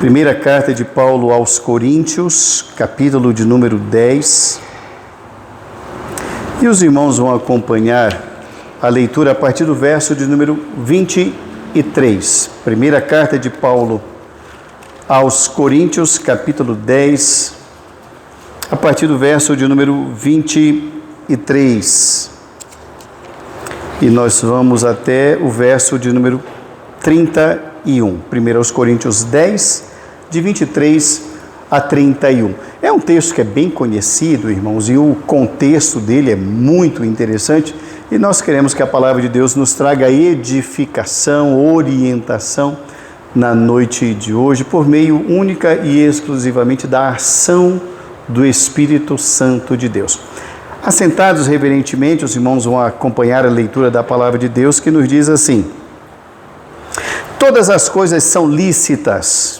Primeira carta de Paulo aos Coríntios, capítulo de número 10. E os irmãos vão acompanhar a leitura a partir do verso de número 23. Primeira carta de Paulo aos Coríntios, capítulo 10, a partir do verso de número 23. E nós vamos até o verso de número 31. Primeiro aos Coríntios 10, de 23 a 31. É um texto que é bem conhecido, irmãos, e o contexto dele é muito interessante, e nós queremos que a palavra de Deus nos traga edificação, orientação na noite de hoje, por meio única e exclusivamente da ação do Espírito Santo de Deus. Assentados reverentemente, os irmãos vão acompanhar a leitura da palavra de Deus, que nos diz assim: todas as coisas são lícitas,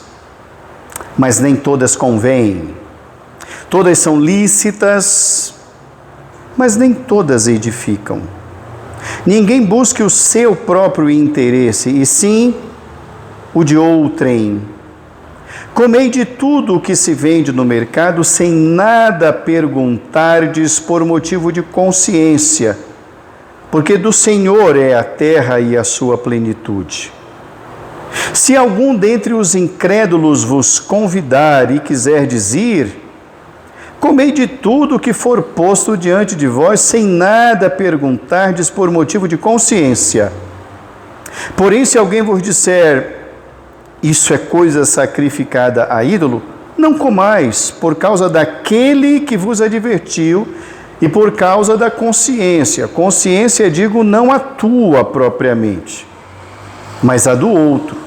mas nem todas convêm. Todas são lícitas, mas nem todas edificam. Ninguém busque o seu próprio interesse, e sim o de outrem. Comei de tudo o que se vende no mercado, sem nada perguntardes por motivo de consciência, porque do Senhor é a terra e a sua plenitude. Se algum dentre os incrédulos vos convidar e quiserdes ir, comei de tudo o que for posto diante de vós, sem nada perguntardes por motivo de consciência. Porém, se alguém vos disser, isso é coisa sacrificada a ídolo, não comais, por causa daquele que vos advertiu e por causa da consciência. Consciência, digo, não a tua propriamente, mas a do outro.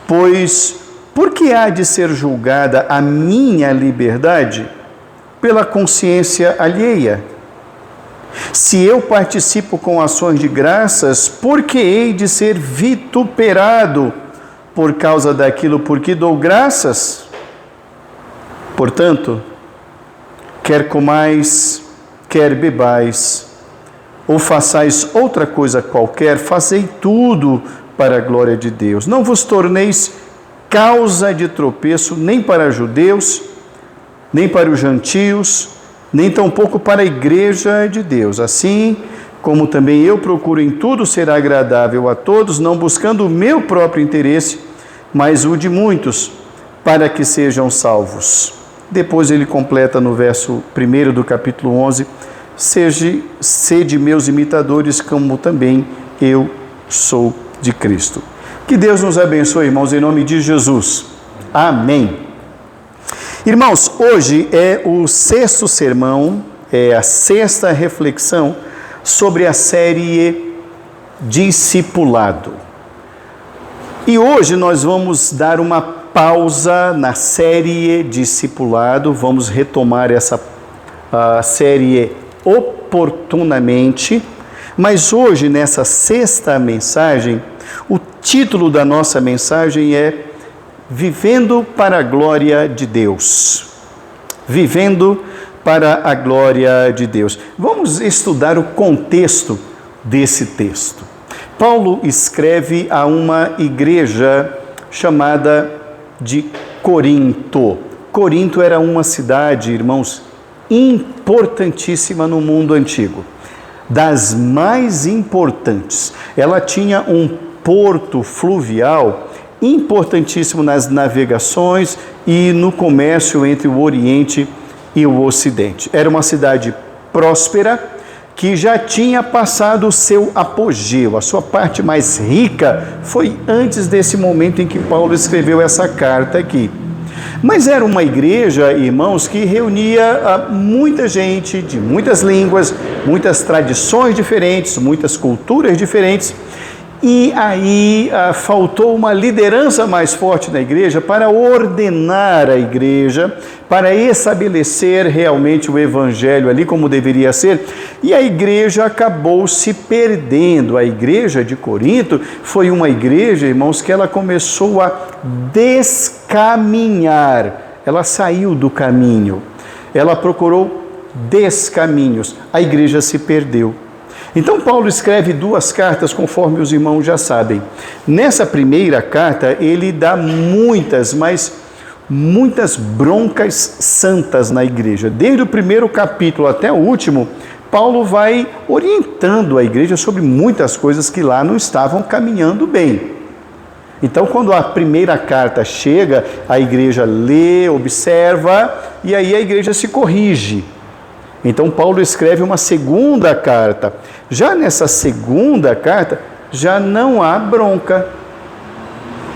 Pois, por que há de ser julgada a minha liberdade pela consciência alheia? Se eu participo com ações de graças, por que hei de ser vituperado por causa daquilo por que dou graças? Portanto, quer comais, quer bebais, ou façais outra coisa qualquer, fazei tudo para a glória de Deus. Não vos torneis causa de tropeço nem para judeus, nem para os gentios, nem tampouco para a igreja de Deus. Assim como também eu procuro em tudo ser agradável a todos, não buscando o meu próprio interesse, mas o de muitos, para que sejam salvos. Depois ele completa no verso 1 do capítulo 11, sede meus imitadores, como também eu sou de Cristo. Que Deus nos abençoe, irmãos, em nome de Jesus. Amém. Irmãos, hoje é o sexto sermão, é a sexta reflexão sobre a série Discipulado. E hoje nós vamos dar uma pausa na série Discipulado, vamos retomar essa série oportunamente, mas hoje, nessa sexta mensagem, o título da nossa mensagem é Vivendo para a Glória de Deus. Vivendo para a Glória de Deus. Vamos estudar o contexto desse texto. Paulo escreve a uma igreja chamada de Corinto. Corinto era uma cidade, irmãos, importantíssima no mundo antigo. Das mais importantes. Ela tinha um porto fluvial importantíssimo nas navegações e no comércio entre o Oriente e o Ocidente. Era uma cidade próspera que já tinha passado o seu apogeu. A sua parte mais rica foi antes desse momento em que Paulo escreveu essa carta aqui. Mas era uma igreja, irmãos, que reunia muita gente de muitas línguas, muitas tradições diferentes, muitas culturas diferentes. E aí faltou uma liderança mais forte na igreja para ordenar a igreja, para estabelecer realmente o evangelho ali como deveria ser. E a igreja acabou se perdendo. A igreja de Corinto foi uma igreja, irmãos, que ela começou a descaminhar. Ela saiu do caminho. Ela procurou descaminhos. A igreja se perdeu. Então Paulo escreve 2 cartas, conforme os irmãos já sabem. Nessa primeira carta, ele dá muitas broncas santas na igreja. Desde o primeiro capítulo até o último, Paulo vai orientando a igreja sobre muitas coisas que lá não estavam caminhando bem. Então, quando a primeira carta chega, a igreja lê, observa, e aí a igreja se corrige. Então, Paulo escreve uma segunda carta. Já nessa segunda carta, já não há bronca.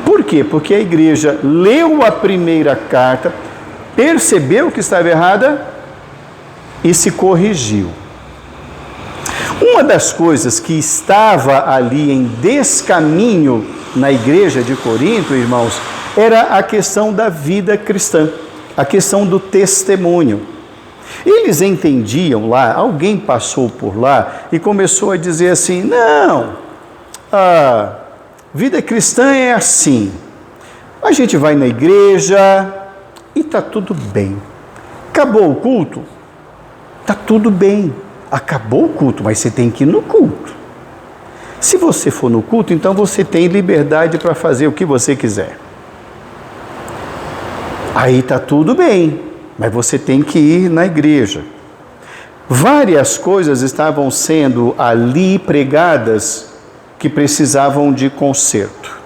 Por quê? Porque a igreja leu a primeira carta, percebeu que estava errada e se corrigiu. Uma das coisas que estava ali em descaminho na igreja de Corinto, irmãos, era a questão da vida cristã, a questão do testemunho. Eles entendiam lá, alguém passou por lá e começou a dizer assim: não, a vida cristã é assim, a gente vai na igreja e está tudo bem. Acabou o culto? Está tudo bem. Acabou o culto, mas você tem que ir no culto. Se você for no culto, então você tem liberdade para fazer o que você quiser. Aí está tudo bem, mas você tem que ir na igreja. Várias coisas estavam sendo ali pregadas que precisavam de conserto.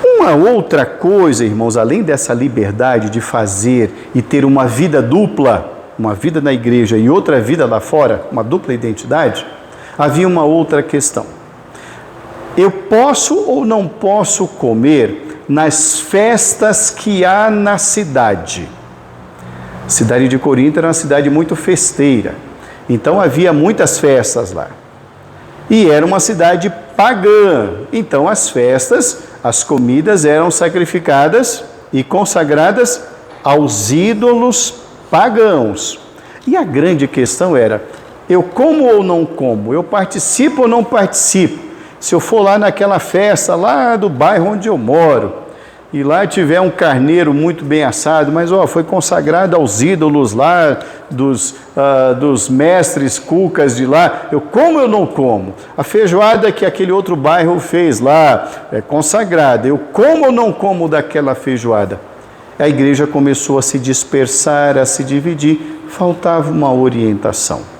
Uma outra coisa, irmãos, além dessa liberdade de fazer e ter uma vida dupla, uma vida na igreja e outra vida lá fora, uma dupla identidade, havia uma outra questão. Eu posso ou não posso comer nas festas que há na cidade? A cidade de Corinto era uma cidade muito festeira, então havia muitas festas lá. E era uma cidade pagã, então as festas, as comidas eram sacrificadas e consagradas aos ídolos pagãos. E a grande questão era: eu como ou não como? Eu participo ou não participo? Se eu for lá naquela festa, lá do bairro onde eu moro, e lá tiver um carneiro muito bem assado, mas foi consagrado aos ídolos lá, dos mestres cucas de lá, eu como ou não como? A feijoada que aquele outro bairro fez lá, é consagrada, eu como ou não como daquela feijoada? A igreja começou a se dispersar, a se dividir, faltava uma orientação.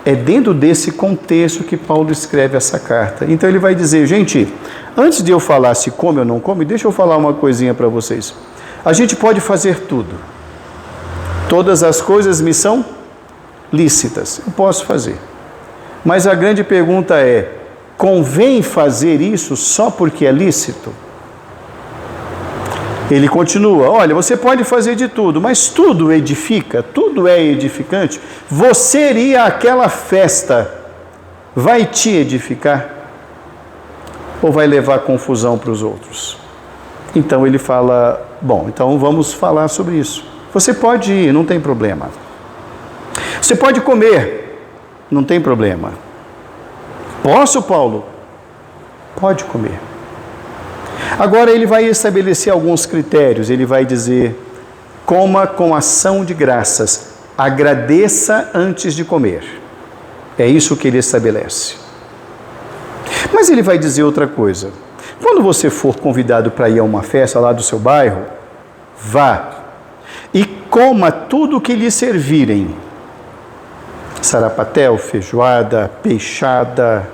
É dentro desse contexto que Paulo escreve essa carta. Então ele vai dizer: gente, antes de eu falar se come ou não come, deixa eu falar uma coisinha para vocês. A gente pode fazer tudo. Todas as coisas me são lícitas. Eu posso fazer. Mas a grande pergunta é: convém fazer isso só porque é lícito? Ele continua: olha, você pode fazer de tudo, mas tudo edifica, tudo é edificante. Você ir àquela festa, vai te edificar? Ou vai levar confusão para os outros? Então ele fala: bom, então vamos falar sobre isso. Você pode ir, não tem problema. Você pode comer, não tem problema. Posso, Paulo? Pode comer. Agora ele vai estabelecer alguns critérios. Ele vai dizer: coma com ação de graças, agradeça antes de comer. É isso que ele estabelece. Mas ele vai dizer outra coisa: quando você for convidado para ir a uma festa lá do seu bairro, vá e coma tudo o que lhe servirem. Sarapatel, feijoada, peixada,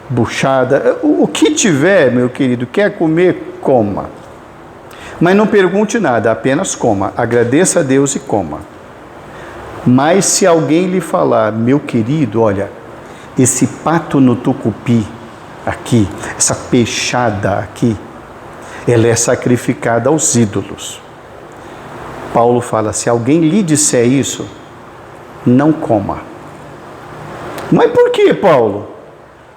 buchada, o que tiver, meu querido, quer comer, coma. Mas não pergunte nada, apenas coma, agradeça a Deus e coma. Mas se alguém lhe falar: meu querido, olha, esse pato no tucupi aqui, essa peixada aqui, ela é sacrificada aos ídolos. Paulo fala: se alguém lhe disser isso, não coma. Mas por que, Paulo?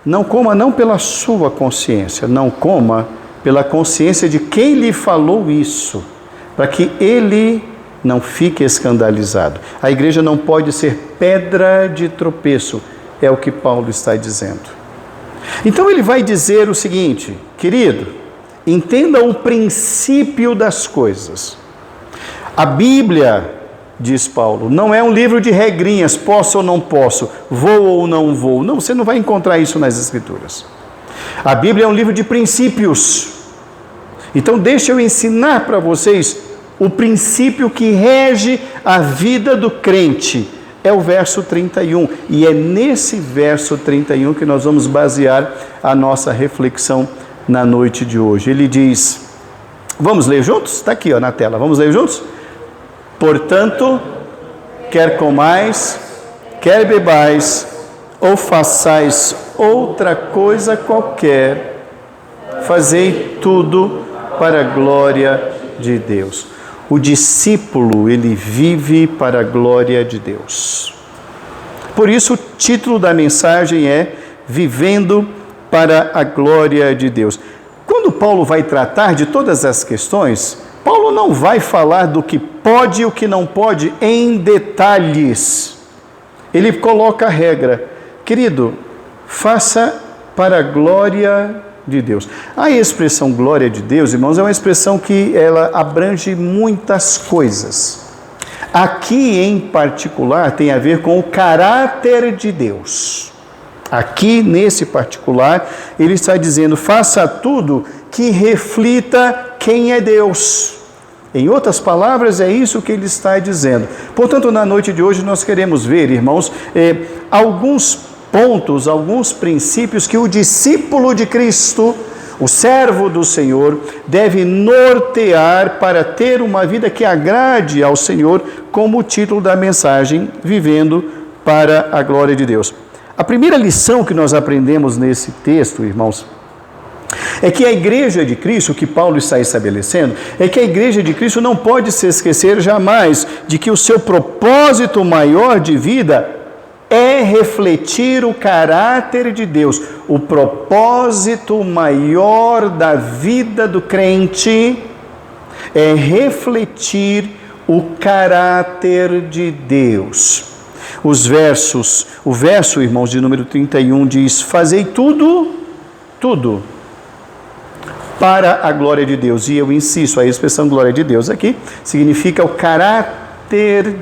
Não coma não pela sua consciência, não coma pela consciência de quem lhe falou isso, para que ele não fique escandalizado. A igreja não pode ser pedra de tropeço, é o que Paulo está dizendo. Então ele vai dizer o seguinte: querido, entenda o princípio das coisas. A Bíblia diz Paulo. Não é um livro de regrinhas, posso ou não posso, vou ou não vou. Não, você não vai encontrar isso nas Escrituras. A Bíblia é um livro de princípios. Então deixa eu ensinar para vocês o princípio que rege a vida do crente. É o verso 31, e é nesse verso 31 que nós vamos basear a nossa reflexão na noite de hoje. Ele diz, vamos ler juntos? Está aqui na tela, vamos ler juntos? Portanto, quer comais, quer bebais, ou façais outra coisa qualquer, fazei tudo para a glória de Deus. O discípulo, ele vive para a glória de Deus. Por isso, o título da mensagem é Vivendo para a Glória de Deus. Quando Paulo vai tratar de todas as questões, Paulo não vai falar do que pode e o que não pode em detalhes. Ele coloca a regra. Querido, faça para a glória de Deus. A expressão glória de Deus, irmãos, é uma expressão que ela abrange muitas coisas. Aqui, em particular, tem a ver com o caráter de Deus. Aqui, nesse particular, ele está dizendo, faça tudo que reflita quem é Deus. Em outras palavras, é isso que ele está dizendo. Portanto, na noite de hoje, nós queremos ver, irmãos, alguns pontos, alguns princípios que o discípulo de Cristo, o servo do Senhor, deve nortear para ter uma vida que agrade ao Senhor, como o título da mensagem, Vivendo para a Glória de Deus. A primeira lição que nós aprendemos nesse texto, irmãos, é que a igreja de Cristo, que Paulo está estabelecendo, é que a igreja de Cristo não pode se esquecer jamais de que o seu propósito maior de vida é refletir o caráter de Deus. O propósito maior da vida do crente é refletir o caráter de Deus. O verso, irmãos, de número 31 diz, fazei tudo para a glória de Deus. E eu insisto, a expressão glória de Deus aqui significa o caráter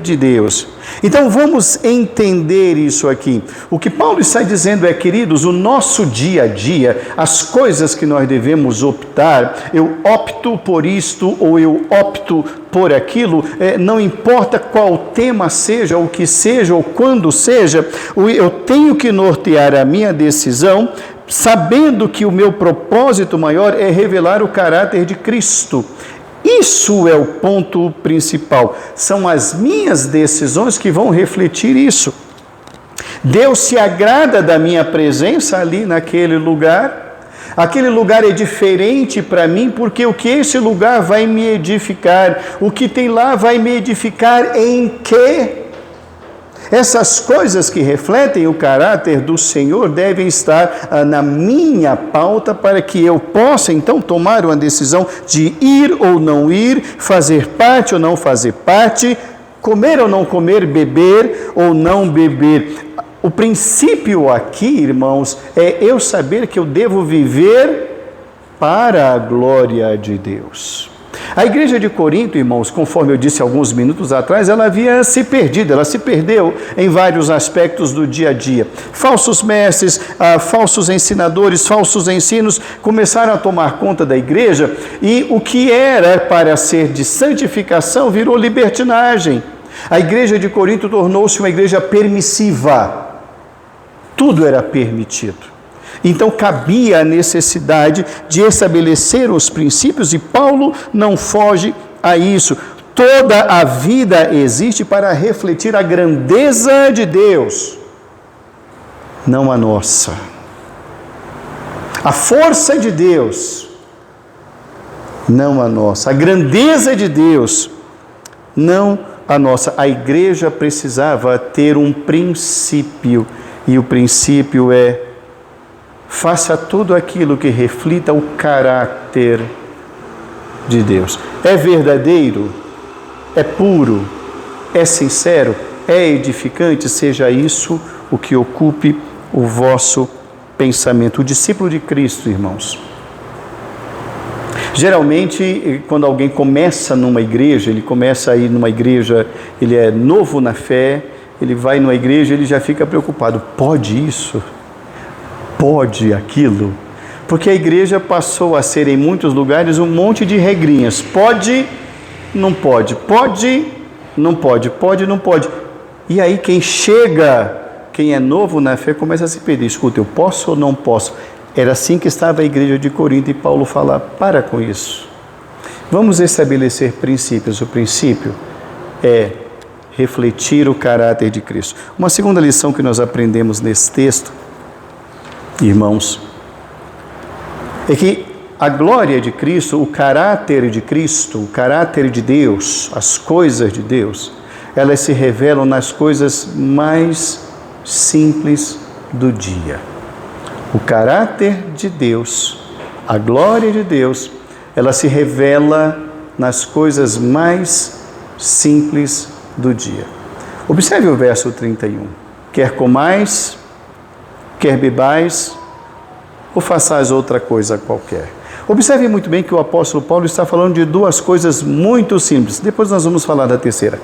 de Deus. Então vamos entender isso aqui. O que Paulo está dizendo é, queridos, o nosso dia a dia, as coisas que nós devemos optar, eu opto por isto ou eu opto por aquilo, não importa qual tema seja, o que seja ou quando seja, eu tenho que nortear a minha decisão sabendo que o meu propósito maior é revelar o caráter de Cristo. Isso é o ponto principal. São as minhas decisões que vão refletir isso. Deus se agrada da minha presença ali naquele lugar. Aquele lugar é diferente para mim, porque o que esse lugar vai me edificar? O que tem lá vai me edificar em quê? Essas coisas que refletem o caráter do Senhor devem estar na minha pauta para que eu possa então tomar uma decisão de ir ou não ir, fazer parte ou não fazer parte, comer ou não comer, beber ou não beber. O princípio aqui, irmãos, é eu saber que eu devo viver para a glória de Deus. A igreja de Corinto, irmãos, conforme eu disse alguns minutos atrás, ela havia se perdido, ela se perdeu em vários aspectos do dia a dia. Falsos mestres, falsos ensinadores, falsos ensinos começaram a tomar conta da igreja e o que era para ser de santificação virou libertinagem. A igreja de Corinto tornou-se uma igreja permissiva. Tudo era permitido. Então cabia a necessidade de estabelecer os princípios e Paulo não foge a isso. Toda a vida existe para refletir a grandeza de Deus, não a nossa. A força de Deus, não a nossa. A grandeza de Deus, não a nossa. A igreja precisava ter um princípio, e o princípio é: faça tudo aquilo que reflita o caráter de Deus. É verdadeiro? É puro? É sincero? É edificante? Seja isso o que ocupe o vosso pensamento. O discípulo de Cristo, irmãos, Geralmente, quando alguém começa numa igreja, ele começa a ir numa igreja, ele é novo na fé, ele vai numa igreja, ele já fica preocupado. Pode isso? Pode aquilo? Porque a igreja passou a ser, em muitos lugares, um monte de regrinhas. Pode, não pode. Pode, não pode. Pode, não pode. E aí quem chega, quem é novo na fé, começa a se pedir. Escuta, eu posso ou não posso? Era assim que estava a igreja de Corinto e Paulo fala, para com isso. Vamos estabelecer princípios. O princípio é refletir o caráter de Cristo. Uma segunda lição que nós aprendemos nesse texto, irmãos, é que a glória de Cristo, o caráter de Cristo, o caráter de Deus, as coisas de Deus, elas se revelam nas coisas mais simples do dia. O caráter de Deus, a glória de Deus, ela se revela nas coisas mais simples do dia. Observe o verso 31. Quer comais, quer bebais, ou façais outra coisa qualquer. Observe muito bem que o apóstolo Paulo está falando de duas coisas muito simples. Depois nós vamos falar da terceira.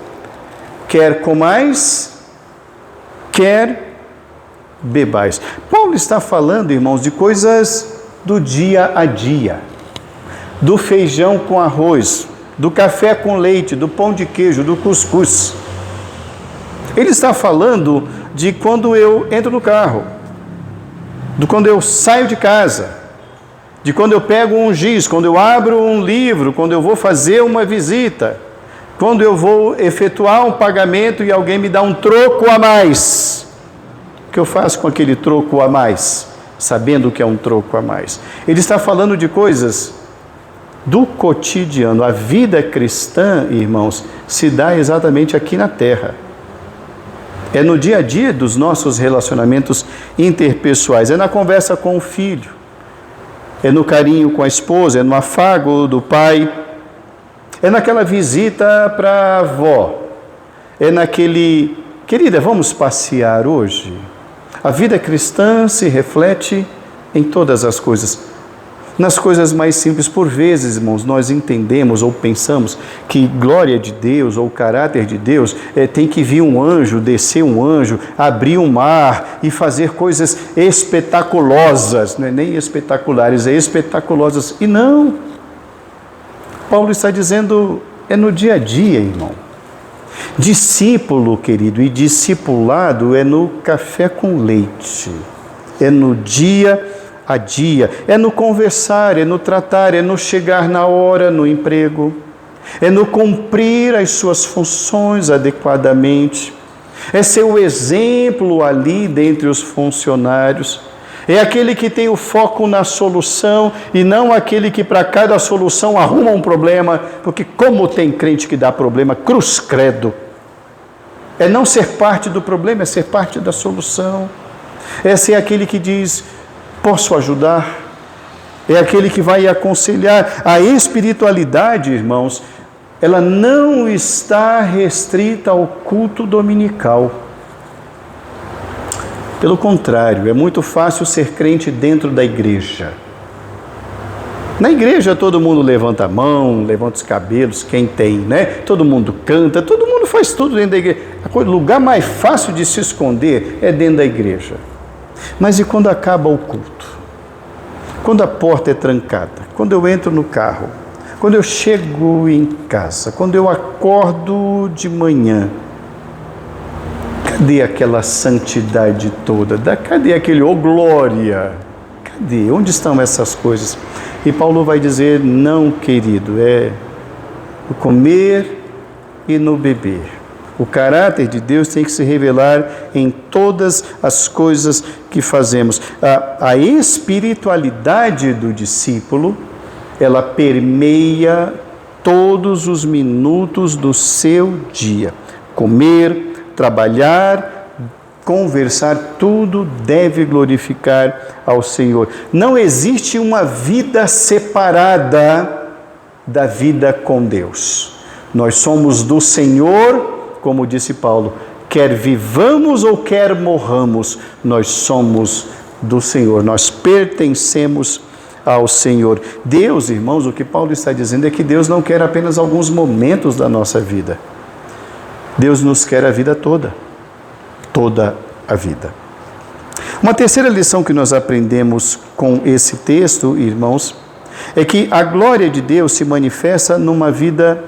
Quer comais, quer bebais. Paulo está falando, irmãos, de coisas do dia a dia. Do feijão com arroz, do café com leite, do pão de queijo, do cuscuz. Ele está falando de quando eu entro no carro, de quando eu saio de casa, de quando eu pego um giz, quando eu abro um livro, quando eu vou fazer uma visita, quando eu vou efetuar um pagamento e alguém me dá um troco a mais. O que eu faço com aquele troco a mais, sabendo que é um troco a mais? Ele está falando de coisas do cotidiano. A vida cristã, irmãos, se dá exatamente aqui na terra. É no dia a dia dos nossos relacionamentos interpessoais, é na conversa com o filho, é no carinho com a esposa, é no afago do pai, é naquela visita para a avó, é naquele, querida, vamos passear hoje? A vida cristã se reflete em todas as coisas. Nas coisas mais simples, por vezes, irmãos, nós entendemos ou pensamos que glória de Deus ou caráter de Deus tem que vir um anjo, descer um anjo, abrir um mar e fazer coisas espetaculosas, não é nem espetaculares, é espetaculosas. E não, Paulo está dizendo, é no dia a dia, irmão. Discípulo, querido, e discipulado é no café com leite, é no dia a dia, é no conversar, é no tratar, é no chegar na hora no emprego, é no cumprir as suas funções adequadamente, é ser o exemplo ali dentre os funcionários, é aquele que tem o foco na solução e não aquele que para cada solução arruma um problema, porque como tem crente que dá problema, cruz credo, é não ser parte do problema, é ser parte da solução, é ser aquele que diz, posso ajudar? É aquele que vai aconselhar. A espiritualidade, irmãos, ela não está restrita ao culto dominical. Pelo contrário, é muito fácil ser crente dentro da igreja. Na igreja todo mundo levanta a mão, levanta os cabelos, quem tem, né? Todo mundo canta, todo mundo faz tudo dentro da igreja. O lugar mais fácil de se esconder é dentro da igreja. Mas e quando acaba o culto? Quando a porta é trancada? Quando eu entro no carro? Quando eu chego em casa? Quando eu acordo de manhã? Cadê aquela santidade toda? Cadê aquele, oh glória? Cadê? Onde estão essas coisas? E Paulo vai dizer, não, querido, é no comer e no beber. O caráter de Deus tem que se revelar em todas as coisas que fazemos. A espiritualidade do discípulo, ela permeia todos os minutos do seu dia. Comer, trabalhar, conversar, tudo deve glorificar ao Senhor. Não existe uma vida separada da vida com Deus. Nós somos do Senhor, como disse Paulo, quer vivamos ou quer morramos, nós somos do Senhor, nós pertencemos ao Senhor. Deus, irmãos, o que Paulo está dizendo é que Deus não quer apenas alguns momentos da nossa vida. Deus nos quer a vida toda. Toda a vida. Uma terceira lição que nós aprendemos com esse texto, irmãos, é que a glória de Deus se manifesta numa vida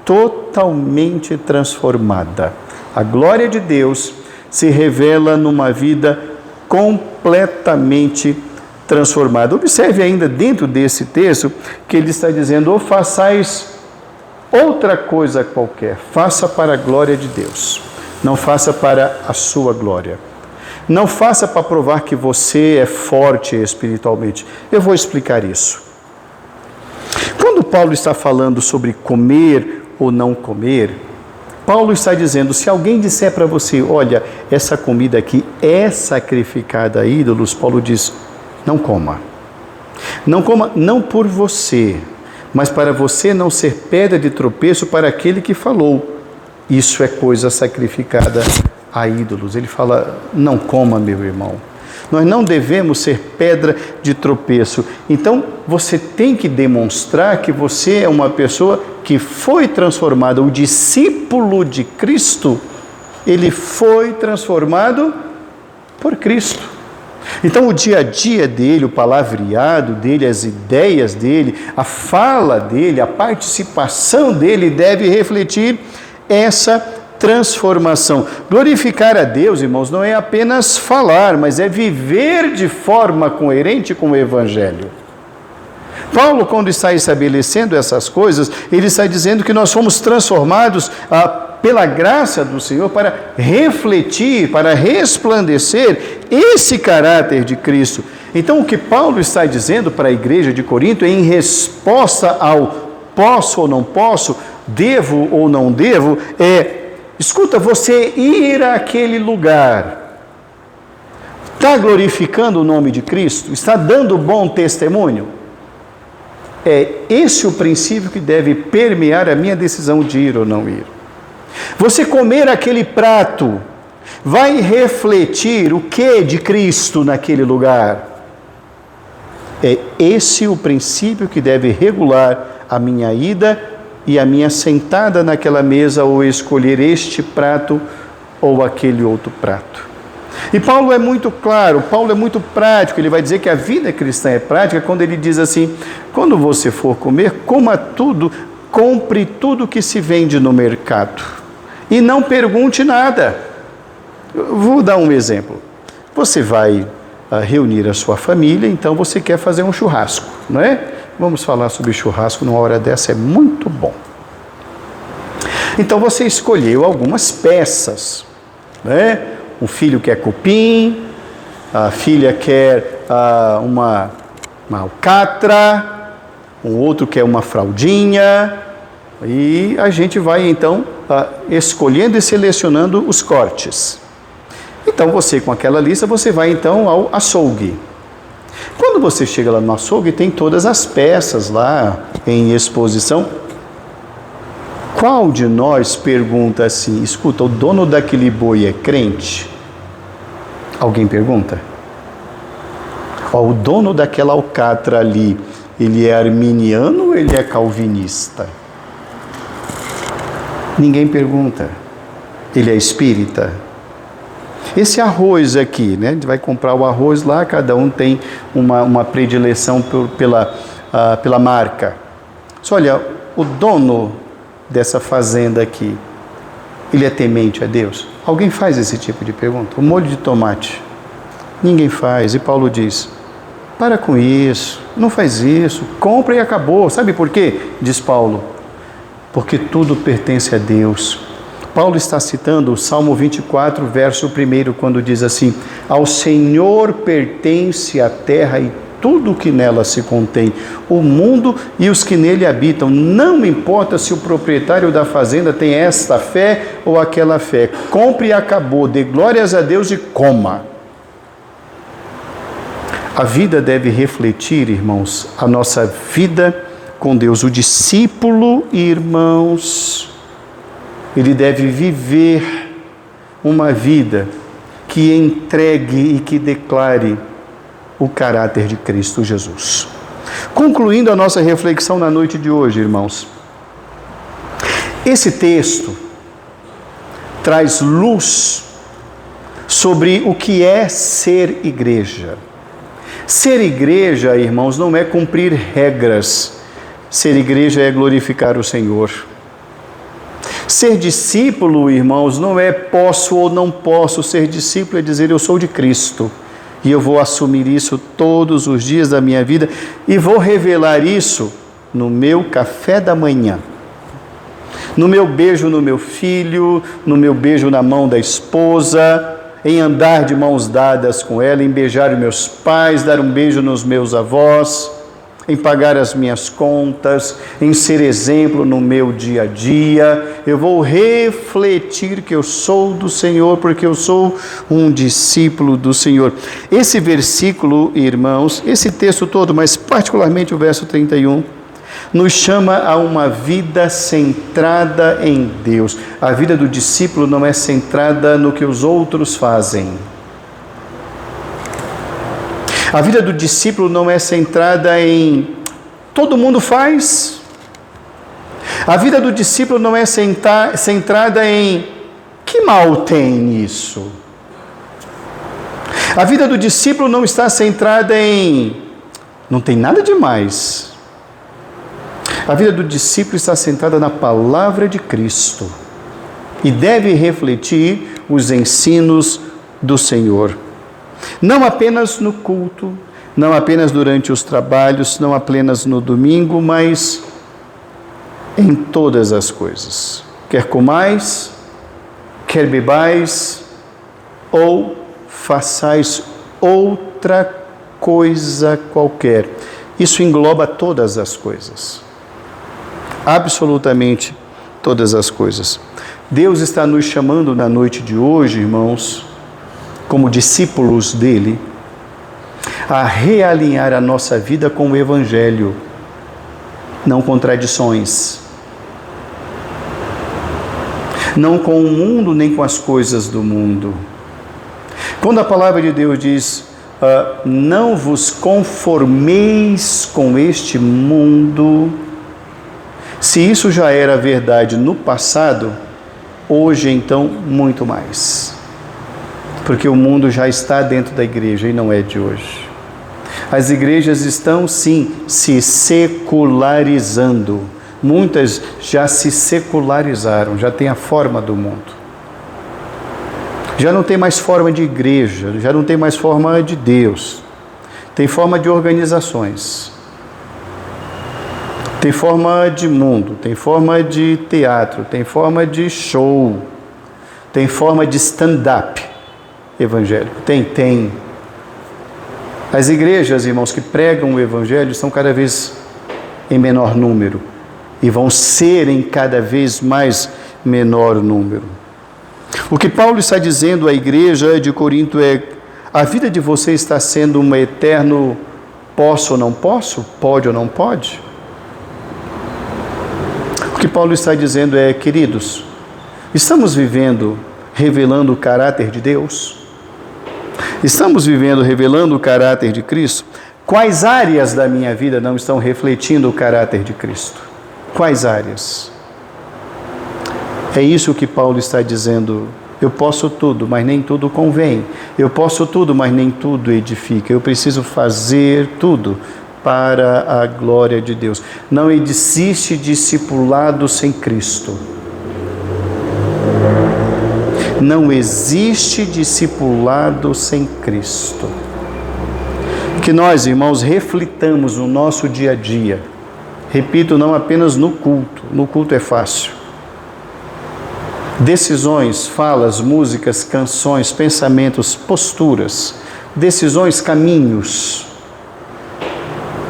totalmente transformada. A glória de Deus se revela numa vida completamente transformada. Observe ainda dentro desse texto que ele está dizendo: ou façais outra coisa qualquer, faça para a glória de Deus, não faça para a sua glória. Não faça para provar que você é forte espiritualmente. Eu vou explicar isso. Quando Paulo está falando sobre comer ou não comer, Paulo está dizendo: se alguém disser para você, olha, essa comida aqui é sacrificada a ídolos, Paulo diz, não coma. Não coma não por você, mas para você não ser pedra de tropeço para aquele que falou. Isso é coisa sacrificada a ídolos. Ele fala, não coma, meu irmão. Nós não devemos ser pedra de tropeço. Então, você tem que demonstrar que você é uma pessoa que foi transformada. O discípulo de Cristo, ele foi transformado por Cristo. Então, o dia a dia dele, o palavreado dele, as ideias dele, a fala dele, a participação dele deve refletir essa transformação. Glorificar a Deus, irmãos, não é apenas falar, mas é viver de forma coerente com o Evangelho. Paulo, quando está estabelecendo essas coisas, ele está dizendo que nós fomos transformados pela graça do Senhor para refletir, para resplandecer esse caráter de Cristo. Então, o que Paulo está dizendo para a igreja de Corinto, em resposta ao posso ou não posso, devo ou não devo, escuta, você ir àquele lugar, está glorificando o nome de Cristo? Está dando bom testemunho? É esse o princípio que deve permear a minha decisão de ir ou não ir. Você comer aquele prato vai refletir o que de Cristo naquele lugar? É esse o princípio que deve regular a minha ida e a minha sentada naquela mesa, ou escolher este prato ou aquele outro prato. E Paulo é muito claro, Paulo é muito prático. Ele vai dizer que a vida cristã é prática quando ele diz assim: quando você for comer, coma tudo, compre tudo que se vende no mercado e não pergunte nada. Eu vou dar um exemplo. Você vai reunir a sua família, então você quer fazer um churrasco, não é? Vamos falar sobre churrasco numa hora dessa, é muito bom. Então você escolheu algumas peças, né? Um filho quer cupim, a filha quer uma alcatra, um outro quer uma fraldinha, e a gente vai então escolhendo e selecionando os cortes. Então você, com aquela lista, você vai então ao açougue. Quando você chega lá no açougue, tem todas as peças lá em exposição. Qual de nós pergunta assim: escuta, o dono daquele boi é crente? Alguém pergunta? O dono daquela alcatra ali, ele é arminiano ou ele é calvinista? Ninguém pergunta. Ele é espírita? Esse arroz aqui, né? A gente vai comprar o arroz lá, cada um tem uma predileção pela marca. Só olha, o dono dessa fazenda aqui, ele é temente a Deus? Alguém faz esse tipo de pergunta? O molho de tomate? Ninguém faz. E Paulo diz, para com isso, não faz isso, compra e acabou. Sabe por quê? Diz Paulo, porque tudo pertence a Deus. Paulo está citando o Salmo 24, verso 1, quando diz assim: ao Senhor pertence a terra e tudo o que nela se contém, o mundo e os que nele habitam. Não importa se o proprietário da fazenda tem esta fé ou aquela fé. Compre e acabou, dê glórias a Deus e coma. A vida deve refletir, irmãos, a nossa vida com Deus. O discípulo, irmãos, ele deve viver uma vida que entregue e que declare o caráter de Cristo Jesus. Concluindo a nossa reflexão na noite de hoje, irmãos, esse texto traz luz sobre o que é ser igreja. Ser igreja, irmãos, não é cumprir regras. Ser igreja é glorificar o Senhor. Ser discípulo, irmãos, não é posso ou não posso. Ser discípulo é dizer eu sou de Cristo. E eu vou assumir isso todos os dias da minha vida e vou revelar isso no meu café da manhã, no meu beijo no meu filho, no meu beijo na mão da esposa, em andar de mãos dadas com ela, em beijar os meus pais, dar um beijo nos meus avós, em pagar as minhas contas, em ser exemplo no meu dia a dia. Eu vou refletir que eu sou do Senhor, porque eu sou um discípulo do Senhor. Esse versículo, irmãos, esse texto todo, mas particularmente o verso 31, nos chama a uma vida centrada em Deus. A vida do discípulo não é centrada no que os outros fazem. A vida do discípulo não é centrada em todo mundo faz. A vida do discípulo não é centrada em que mal tem nisso. A vida do discípulo não está centrada em não tem nada demais. A vida do discípulo está centrada na palavra de Cristo e deve refletir os ensinos do Senhor. Não apenas no culto, não apenas durante os trabalhos, não apenas no domingo, mas em todas as coisas. Quer comais, quer bebais, ou façais outra coisa qualquer. Isso engloba todas as coisas. Absolutamente todas as coisas. Deus está nos chamando na noite de hoje, irmãos, como discípulos dele, a realinhar a nossa vida com o Evangelho, não contradições, não com o mundo nem com as coisas do mundo. Quando a palavra de Deus diz, não vos conformeis com este mundo, se isso já era verdade no passado, hoje então muito mais. Porque o mundo já está dentro da igreja e não é de hoje. As igrejas estão, sim, se secularizando. Muitas já se secularizaram, já têm a forma do mundo. Já não tem mais forma de igreja, já não tem mais forma de Deus. Tem forma de organizações. Tem forma de mundo, tem forma de teatro, tem forma de show, tem forma de stand-up evangélico. Tem. As igrejas, irmãos, que pregam o evangelho estão cada vez em menor número e vão ser em cada vez mais menor número. O que Paulo está dizendo à igreja de Corinto é: a vida de você está sendo um eterno posso ou não posso? Pode ou não pode? O que Paulo está dizendo é: queridos, estamos vivendo revelando o caráter de Deus? Estamos vivendo revelando o caráter de Cristo? Quais áreas da minha vida não estão refletindo o caráter de Cristo? Quais áreas? É isso que Paulo está dizendo. Eu posso tudo, mas nem tudo convém. Eu posso tudo, mas nem tudo edifica. Eu preciso fazer tudo para a glória de Deus. Não existe discipulado sem Cristo. Não existe discipulado sem Cristo. Que nós, irmãos, reflitamos no nosso dia a dia. Repito, não apenas no culto. No culto é fácil. Decisões, falas, músicas, canções, pensamentos, posturas, decisões, caminhos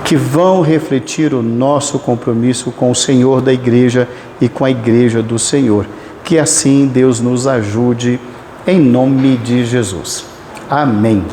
que vão refletir o nosso compromisso com o Senhor da igreja e com a igreja do Senhor. Que assim Deus nos ajude, em nome de Jesus. Amém.